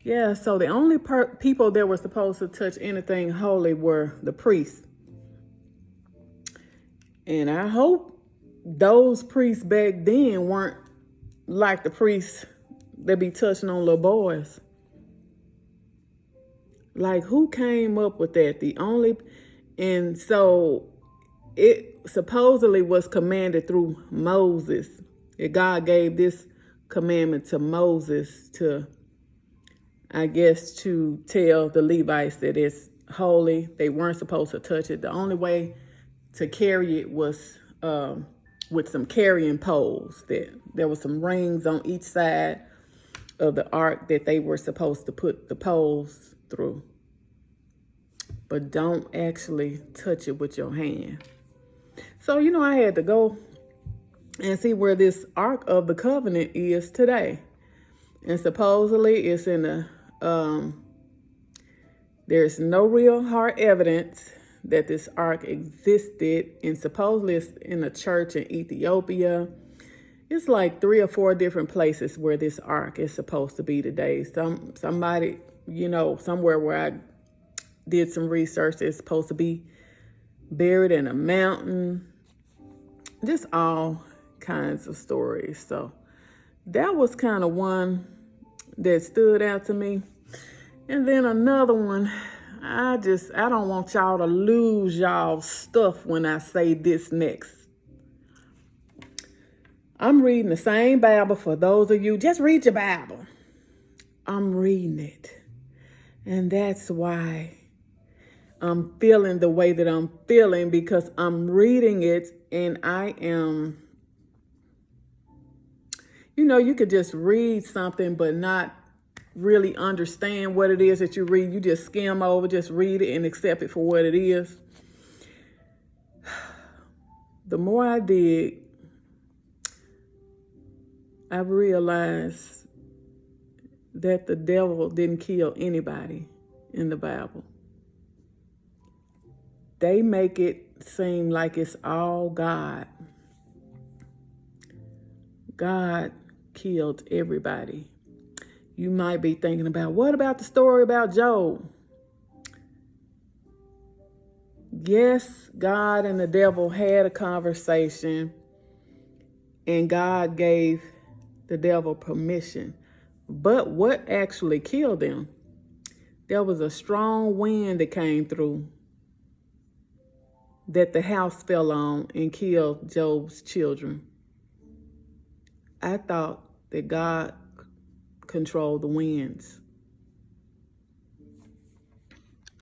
Yeah, so the only people that were supposed to touch anything holy were the priests. And I hope those priests back then weren't like the priests that be touching on little boys. Like, who came up with that? And so it supposedly was commanded through Moses. God gave this commandment to Moses to, I guess, to tell the Levites that it's holy. They weren't supposed to touch it. The only way to carry it was with some carrying poles. That there was some rings on each side of the ark that they were supposed to put the poles through. But don't actually touch it with your hand. So, I had to go and see where this Ark of the Covenant is today. And supposedly it's in there's no real hard evidence that this ark existed. And supposedly it's in a church in Ethiopia. It's like 3 or 4 different places where this ark is supposed to be today. Somebody, somewhere where I did some research, it's supposed to be buried in a mountain. Just all kinds of stories. So that was kind of one that stood out to me. And then another one, I don't want y'all to lose y'all stuff when I say this next. I'm reading the same Bible. For those of you, just read your Bible. I'm reading it. And that's why I'm feeling the way that I'm feeling, because I'm reading it and I am, you could just read something but not really understand what it is that you read. You just skim over, just read it and accept it for what it is. The more I dig, I realized that the devil didn't kill anybody in the Bible. They make it seem like it's all God. God killed everybody. You might be thinking about, what about the story about Job? Yes, God and the devil had a conversation, and God gave the devil permission. But what actually killed them? There was a strong wind that came through that the house fell on and killed Job's children. I thought that God controlled the winds.